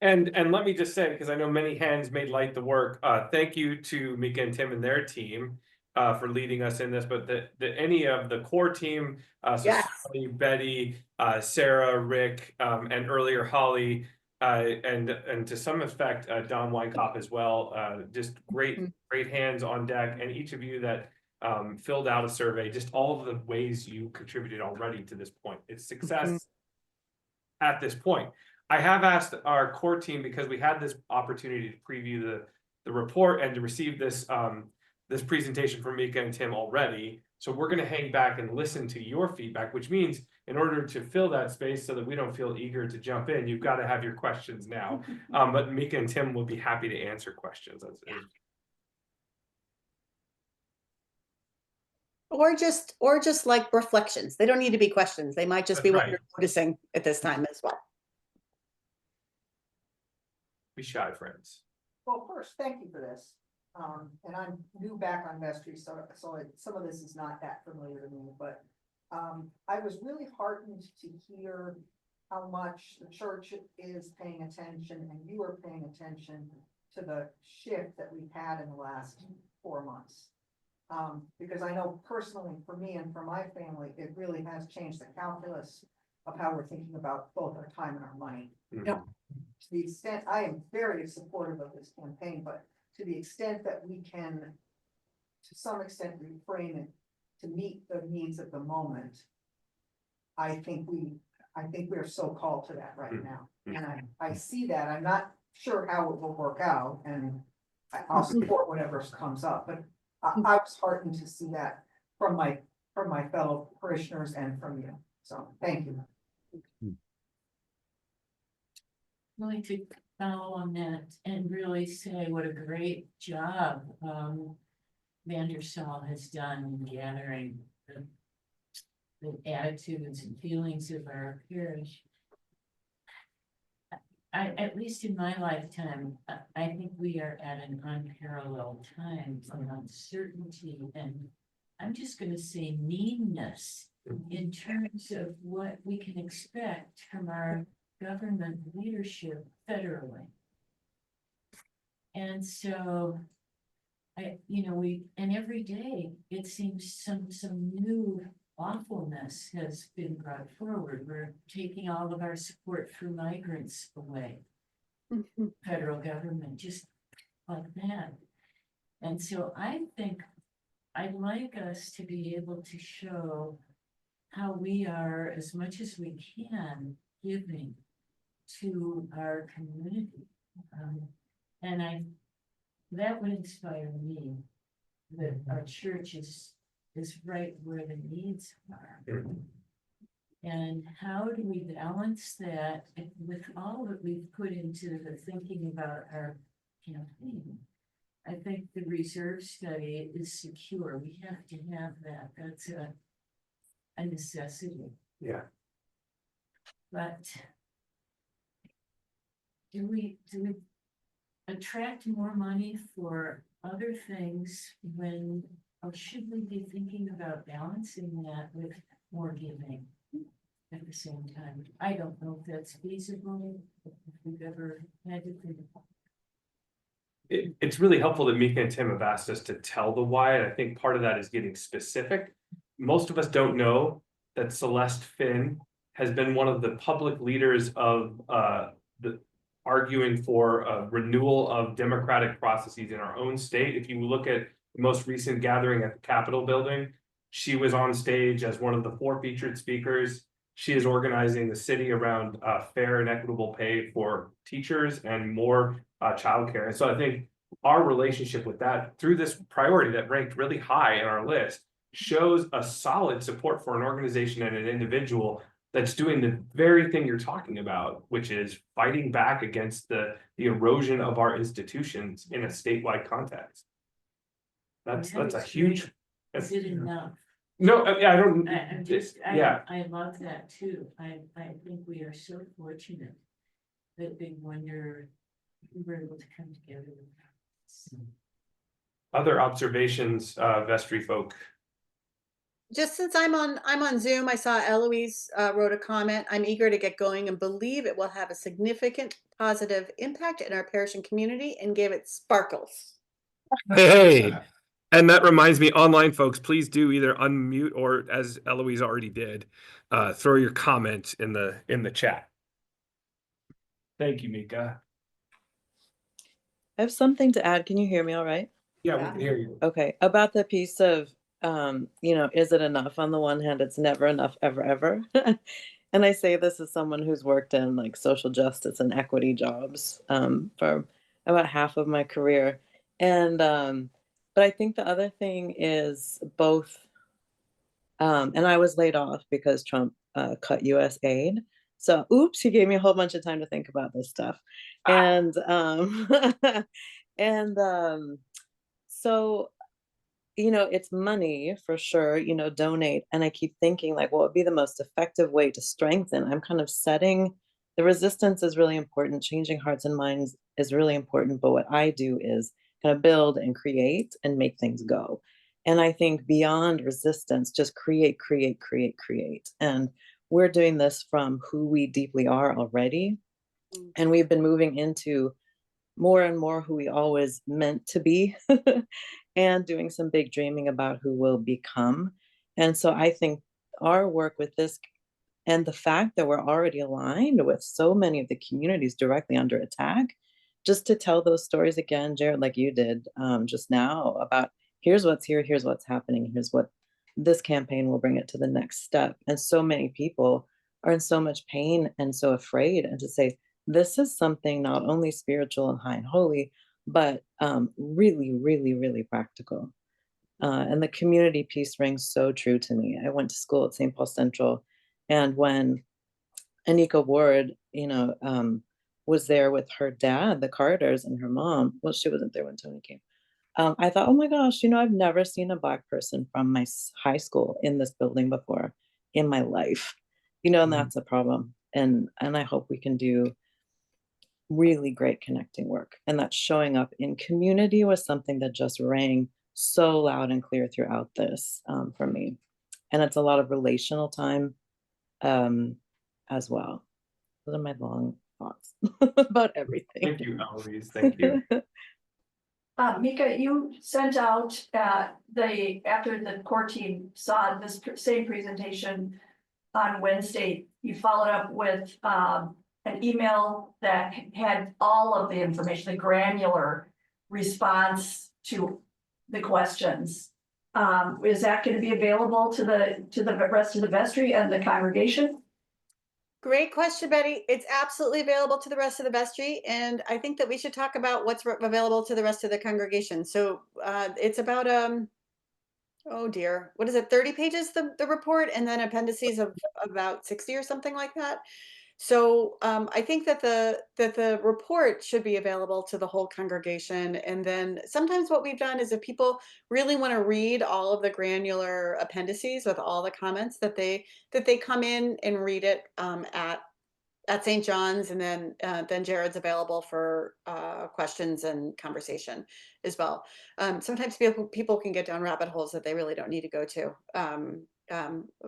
And let me just say, because I know many hands made light the work, thank you to Mieke and Tim and their team for leading us in this, but any of the core team, so Yes. Sally, Betty, Sarah, Rick, and earlier Holly, and to some effect, Don Weinkopf as well, just great hands on deck, and each of you that filled out a survey, just all of the ways you contributed already to this point. It's success at this point. I have asked our core team, because we had this opportunity to preview the report and to receive this this presentation from Mieke and Tim already. So we're going to hang back and listen to your feedback, which means in order to fill that space so that we don't feel eager to jump in, you've got to have your questions now. But Mieke and Tim will be happy to answer questions. Or just like reflections. They don't need to be questions. They might just be what you're noticing at this time as well. Be shy, friends. Well, first, thank you for this. And I'm new back on Vestry, so some of this is not that familiar to me, but I was really heartened to hear how much the church is paying attention and you are paying attention to the shift that we've had in the last 4 months. Because I know personally for me and for my family, it really has changed the calculus of how we're thinking about both our time and our money. Mm-hmm. Yep. To the extent, I am very supportive of this campaign, but to the extent that we can, to some extent, reframe it to meet the needs of the moment, I think we're so called to that right now. And I see that. I'm not sure how it will work out, and I'll support whatever comes up, but I was heartened to see that from my fellow parishioners and from you. So thank you. I'd like to follow on that and really say what a great job Vandersall has done in gathering the attitudes and feelings of our parish. At least in my lifetime, I think we are at an unparalleled time of uncertainty, and I'm just going to say meanness in terms of what we can expect from our government leadership federally. And so and every day it seems some new awfulness has been brought forward. We're taking all of our support for migrants away. Federal government, just like that. And so I think I'd like us to be able to show how we are, as much as we can, giving to our community. And that would inspire me, that our church is is right where the needs are. And how do we balance that with all that we've put into the thinking about our campaign? I think the reserve study is secure. We have to have that. That's a necessity. Yeah. But do we attract more money for other things when, or should we be thinking about balancing that with more giving at the same time? I don't know if that's feasible, if we've ever had to think about. It's really helpful that Mieke and Tim have asked us to tell the why, and I think part of that is getting specific. Most of us don't know that Celeste Finn has been one of the public leaders of the arguing for a renewal of democratic processes in our own state. If you look at the most recent gathering at the Capitol building, she was on stage as one of the 4 featured speakers. She is organizing the city around fair and equitable pay for teachers and more childcare. And so I think our relationship with that through this priority that ranked really high in our list shows a solid support for an organization and an individual that's doing the very thing you're talking about, which is fighting back against the erosion of our institutions in a statewide context. That's a huge. Is it enough? No, yeah, I don't. I'm just, Yeah. I love that too. I think we are so fortunate that Big Wonder, we were able to come together with that. Other observations, Vestry folk. Just since I'm on Zoom, I saw Eloise wrote a comment. I'm eager to get going and believe it will have a significant positive impact in our parish and community, and gave it sparkles. Hey, and that reminds me, online folks, please do either unmute or, as Eloise already did, throw your comment in the chat. Thank you, Mieke. I have something to add. Can you hear me all right? Yeah, we can hear you. Okay, about the piece of, is it enough? On the one hand, it's never enough, ever, ever. And I say this as someone who's worked in like social justice and equity jobs for about half of my career. And, but I think the other thing is both, and I was laid off because Trump cut US aid. So, oops, he gave me a whole bunch of time to think about this stuff. And, and so, it's money for sure, donate. And I keep thinking like, what would be the most effective way to strengthen? I'm kind of setting the resistance is really important. Changing hearts and minds is really important. But what I do is kind of build and create and make things go. And I think beyond resistance, just create, create, create, create. And we're doing this from who we deeply are already. And we've been moving into more and more who we always meant to be and doing some big dreaming about who we'll become. And so I think our work with this and the fact that we're already aligned with so many of the communities directly under attack, just to tell those stories again, Jared, like you did just now, about here's what's here, here's what's happening, here's what this campaign will bring it to the next step. And so many people are in so much pain and so afraid, and to say, this is something not only spiritual and high and holy, but really, really, really practical. And the community piece rings so true to me. I went to school at St. Paul Central, and when Anika Ward, was there with her dad, the Carters, and her mom. Well, she wasn't there when Tony came. I thought, oh my gosh, I've never seen a Black person from my high school in this building before in my life, and that's a problem. And I hope we can do really great connecting work. And that showing up in community was something that just rang so loud and clear throughout this for me. And it's a lot of relational time as well. Those are my long thoughts about everything. Thank you, Eloise. Thank you. Mieke, you sent out after the core team saw this same presentation on Wednesday, you followed up with an email that had all of the information, the granular response to the questions. Is that going to be available to the rest of the vestry and the congregation? Great question, Betty. It's absolutely available to the rest of the vestry, and I think that we should talk about what's available to the rest of the congregation. So it's about Oh dear, what is it, 30 pages, the report, and then appendices of about 60 or something like that? So I think that the report should be available to the whole congregation. And then sometimes what we've done is if people really want to read all of the granular appendices with all the comments, that they come in and read it at St. John's, and then Jared's available for questions and conversation as well. Sometimes people can get down rabbit holes that they really don't need to go to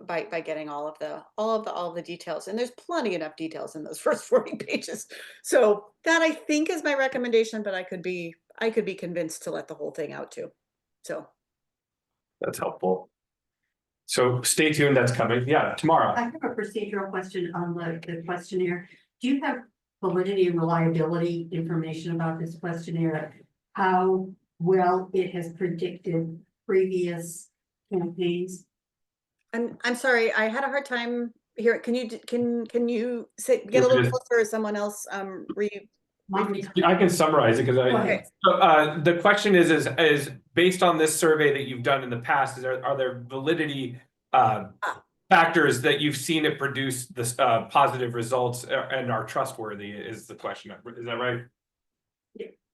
by getting all of the details, and there's plenty enough details in those first 40 pages. So that, I think, is my recommendation, but I could be convinced to let the whole thing out too. So That's helpful. So stay tuned, that's coming. Yeah, tomorrow. I have a procedural question on the questionnaire. Do you have validity and reliability information about this questionnaire? How well it has predicted previous campaigns? I'm sorry, I had a hard time here. Can you say, get a little closer, or someone else I can summarize it because Okay. So, the question is based on this survey that you've done in the past, are there validity factors that you've seen it produce this positive results and are trustworthy is the question. Is that right?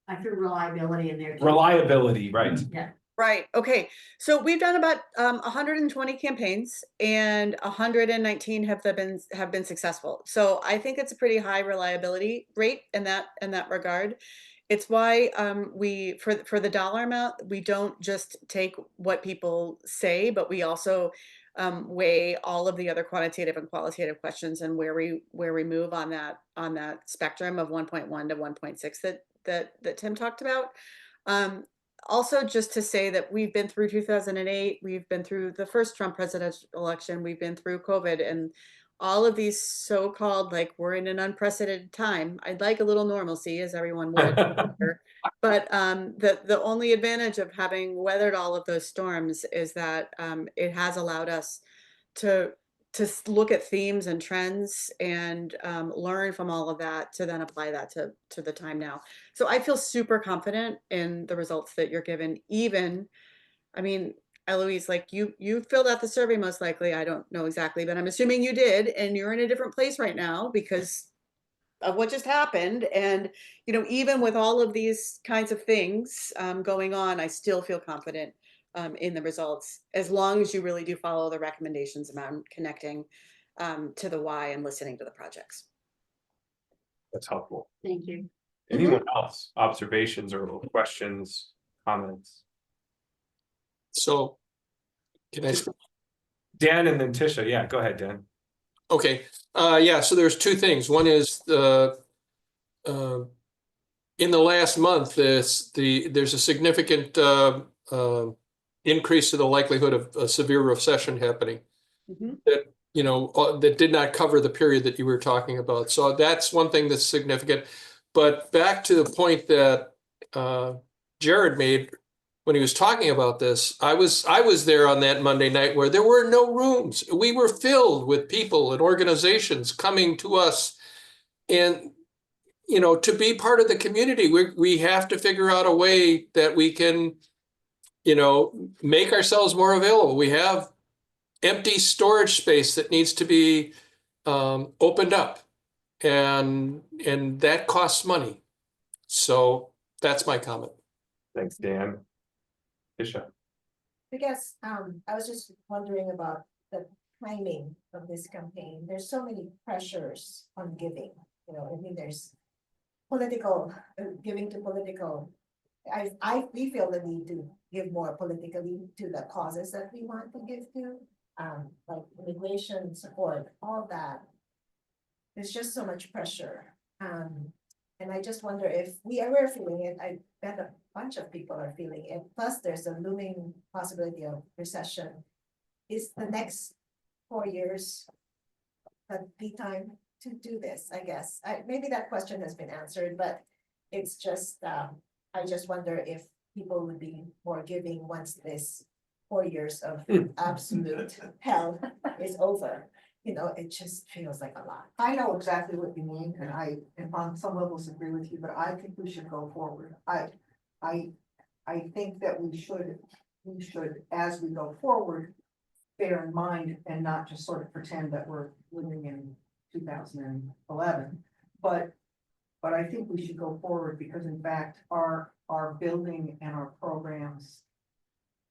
I threw reliability in there. Too. Reliability, right? Yeah. Right. Okay. So we've done about 120 campaigns, and 119 have been successful. So I think it's a pretty high reliability rate in that regard. It's why we for the dollar amount, we don't just take what people say, but we also weigh all of the other quantitative and qualitative questions, and where we move on that spectrum of 1.1 to 1.6 that Tim talked about. Also, just to say that we've been through 2008, we've been through the first Trump presidential election, we've been through COVID, and all of these so-called, like, we're in an unprecedented time. I'd like a little normalcy, as everyone would. But the only advantage of having weathered all of those storms is that it has allowed us to look at themes and trends and learn from all of that, to then apply that to the time now. So I feel super confident in the results that you're given. Even, I mean, Eloise, like you filled out the survey most likely. I don't know exactly, but I'm assuming you did, and you're in a different place right now because of what just happened. And even with all of these kinds of things going on, I still feel confident in the results, as long as you really do follow the recommendations about connecting to the why and listening to the projects. That's helpful. Thank you. Anyone else? Observations or questions, comments? So, can I? Dan and then Tisha. Yeah, go ahead, Dan. Okay, yeah, so there's two things. One is the in the last month, there's a significant increase to the likelihood of a severe recession happening. That that did not cover the period that you were talking about. So that's one thing that's significant. But back to the point that Jared made when he was talking about this, I was there on that Monday night where there were no rooms. We were filled with people and organizations coming to us, and to be part of the community, we have to figure out a way that we can, make ourselves more available. We have empty storage space that needs to be opened up, and that costs money. So that's my comment. Thanks, Dan. Tisha. I guess I was just wondering about the timing of this campaign. There's so many pressures on giving. I mean, there's political giving to political. We feel the need to give more politically to the causes that we want to give to, like immigration support, all that. There's just so much pressure. And I just wonder if we're feeling it. I bet a bunch of people are feeling it. Plus, there's a looming possibility of recession. Is the next 4 years the time to do this? I guess maybe that question has been answered, but it's just I just wonder if people would be more giving once this 4 years of absolute hell is over. It just feels like a lot. I know exactly what you mean, and I on some levels agree with you, but I think we should go forward. I think that we should we should, as we go forward, bear in mind and not just sort of pretend that we're living in 2011. But I think we should go forward because in fact, our building and our programs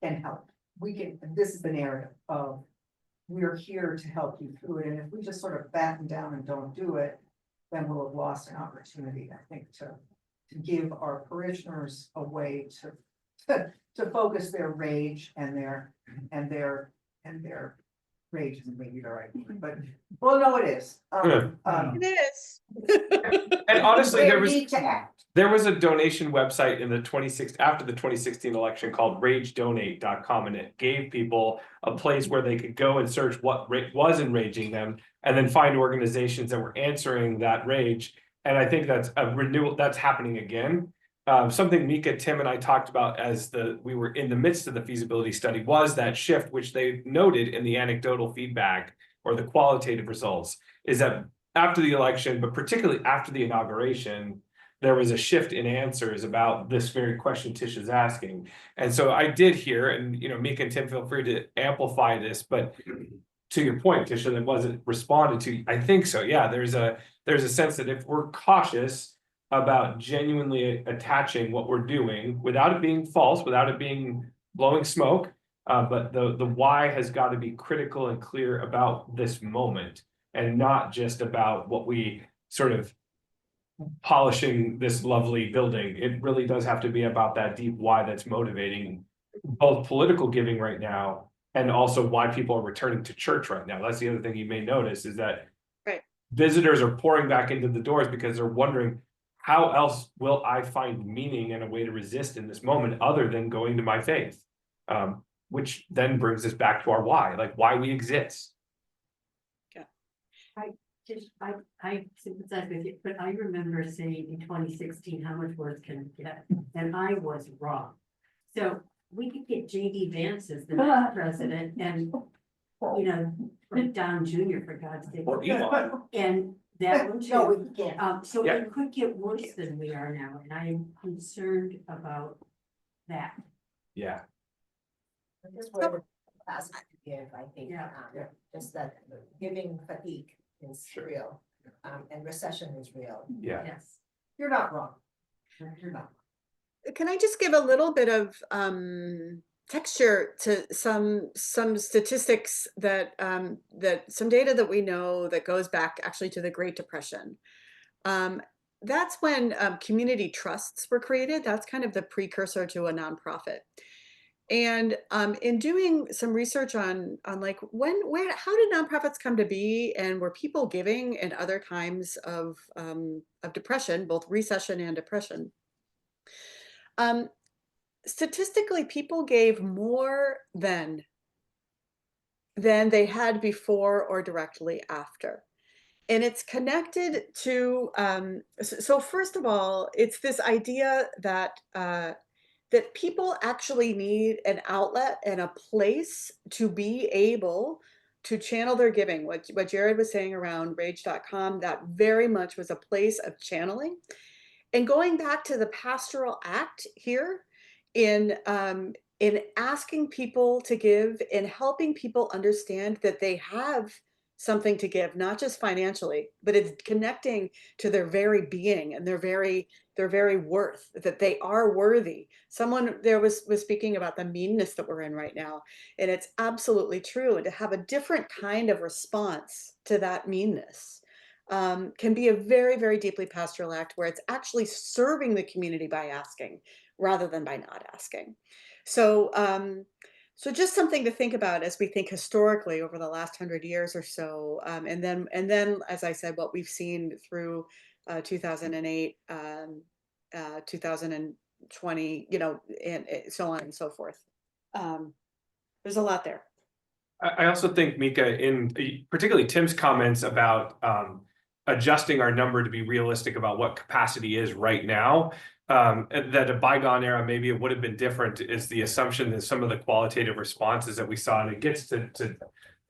can help. We can, this is the narrative of, we're here to help you through it. And if we just sort of batten down and don't do it, then we'll have lost an opportunity, I think, to give our parishioners a way to focus their rage and their rage isn't maybe the right word, but, well, no, it is. It is. And honestly, Their need to act. there was a donation website in the after the 2016 election called ragedonate.com, and it gave people a place where they could go and search what was enraging them and then find organizations that were answering that rage. And I think that's a renewal that's happening again. Something Mieke, Tim, and I talked about as we were in the midst of the feasibility study was that shift, which they noted in the anecdotal feedback or the qualitative results, is that after the election, but particularly after the inauguration, there was a shift in answers about this very question Tish is asking. And so I did hear, and Mieke and Tim, feel free to amplify this, but to your point, Tisha, that wasn't responded to. I think so. Yeah, there's a sense that if we're cautious about genuinely attaching what we're doing without it being false, without it being blowing smoke, but the why has got to be critical and clear about this moment and not just about what we sort of polishing this lovely building. It really does have to be about that deep why that's motivating both political giving right now and also why people are returning to church right now. That's the other thing you may notice is that visitors are pouring back into the doors because they're wondering, how else will I find meaning and a way to resist in this moment other than going to my faith? Which then brings us back to our why, like why we exist. I sympathize with you, but I remember saying in 2016, how much worse can it get? And I was wrong. So we could get JD Vance as the next president and, Don Jr. for God's sake. Or Elon. And that one too. No, we can't. So Yeah. it could get worse than we are now, and I am concerned about that. Yeah. This is where the capacity to give, I think, Yeah. just that giving fatigue is real, and recession is real. Yeah. Yes. You're not wrong. You're not. Can I just give a little bit of texture to some statistics that some data that we know that goes back actually to the Great Depression. That's when community trusts were created. That's kind of the precursor to a nonprofit. And in doing some research on like how did nonprofits come to be, and were people giving in other times of depression, both recession and depression? Statistically, people gave more than they had before or directly after. And it's connected to, so first of all, it's this idea that that people actually need an outlet and a place to be able to channel their giving. What Jared was saying around rage.com, that very much was a place of channeling. And going back to the pastoral act here in asking people to give and helping people understand that they have something to give, not just financially, but it's connecting to their very being and their very worth, that they are worthy. Someone there was speaking about the meanness that we're in right now, and it's absolutely true. And to have a different kind of response to that meanness can be a very, very deeply pastoral act where it's actually serving the community by asking rather than by not asking. So so just something to think about as we think historically over the last 100 years or so. And then, as I said, what we've seen through 2008, 2020, and so on and so forth. There's a lot there. I also think, Mieke, in particularly Tim's comments about adjusting our number to be realistic about what capacity is right now, that a bygone era, maybe it would have been different, is the assumption that some of the qualitative responses that we saw, and it gets to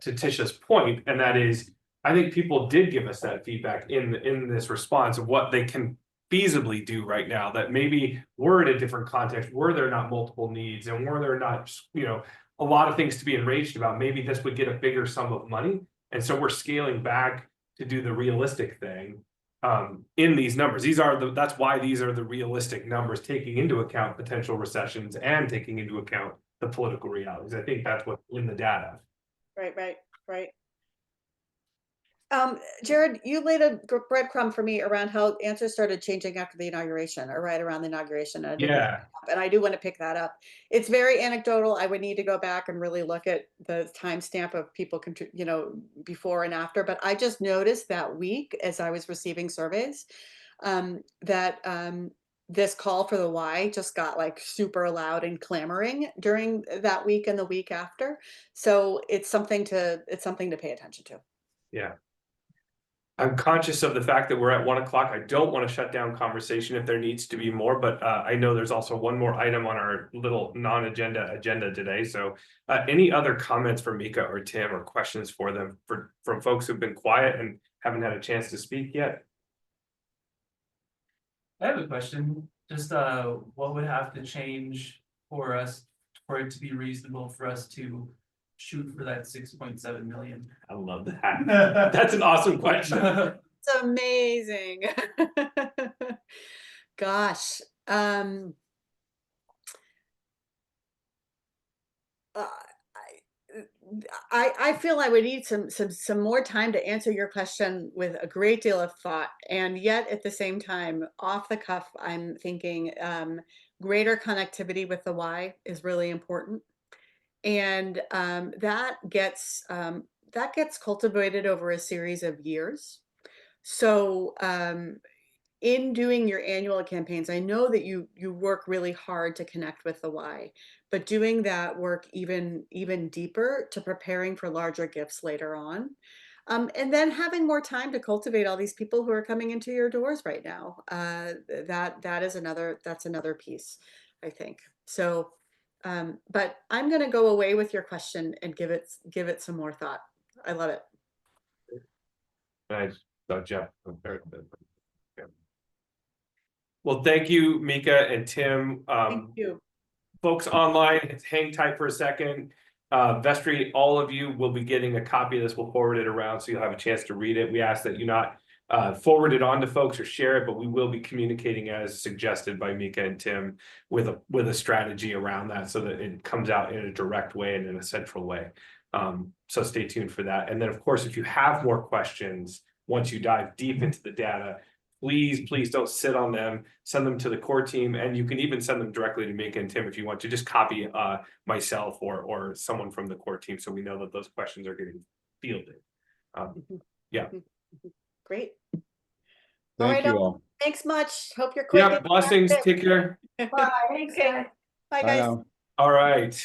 Tisha's point, and that is, I think people did give us that feedback in this response of what they can feasibly do right now, that maybe were in a different context, were there not multiple needs, and were there not, you know, a lot of things to be enraged about, maybe this would get a bigger sum of money. And so we're scaling back to do the realistic thing in these numbers. That's why these are the realistic numbers, taking into account potential recessions and taking into account the political realities. I think that's what's in the data. Right. Jared, you laid a breadcrumb for me around how answers started changing after the inauguration, or right around the inauguration. And I didn't pick Yeah. that up, and I do want to pick that up. It's very anecdotal. I would need to go back and really look at the timestamp of people, you know, before and after. But I just noticed that week as I was receiving surveys, that this call for the why just got like super loud and clamoring during that week and the week after. So it's something to pay attention to. Yeah. I'm conscious of the fact that we're at 1 o'clock. I don't want to shut down conversation if there needs to be more, but I know there's also one more item on our little non-agenda agenda today. So any other comments from Mieke or Tim, or questions for them from folks who've been quiet and haven't had a chance to speak yet? I have a question. Just what would have to change for it to be reasonable for us to shoot for that 6.7 million? I love that. That's an awesome question. It's amazing. Gosh. I feel I would need some more time to answer your question with a great deal of thought, and yet at the same time, off the cuff, I'm thinking greater connectivity with the why is really important, and that gets cultivated over a series of years. So in doing your annual campaigns, I know that you work really hard to connect with the why, but doing that work even deeper to preparing for larger gifts later on. And then having more time to cultivate all these people who are coming into your doors right now. That's another piece, I think. So, but I'm going to go away with your question and give it some more thought. I love it. Nice. So Jeff, very good. Well, thank you, Mieke and Tim. Thank you. Folks online, hang tight for a second. Vestry, all of you will be getting a copy of this. We'll forward it around so you'll have a chance to read it. We ask that you not forward it on to folks or share it, but we will be communicating as suggested by Mieke and Tim with a strategy around that so that it comes out in a direct way and in a central way. So stay tuned for that. And then, of course, if you have more questions, once you dive deep into the data, please don't sit on them. Send them to the core team, and you can even send them directly to Mieke and Tim if you want to. Just copy myself or someone from the core team so we know that those questions are getting fielded. Yeah. Great. Thank you all. Thanks much. Hope you're quick. Yeah, blessings. Take care. Bye. Okay. Bye, Bye guys. now. All right.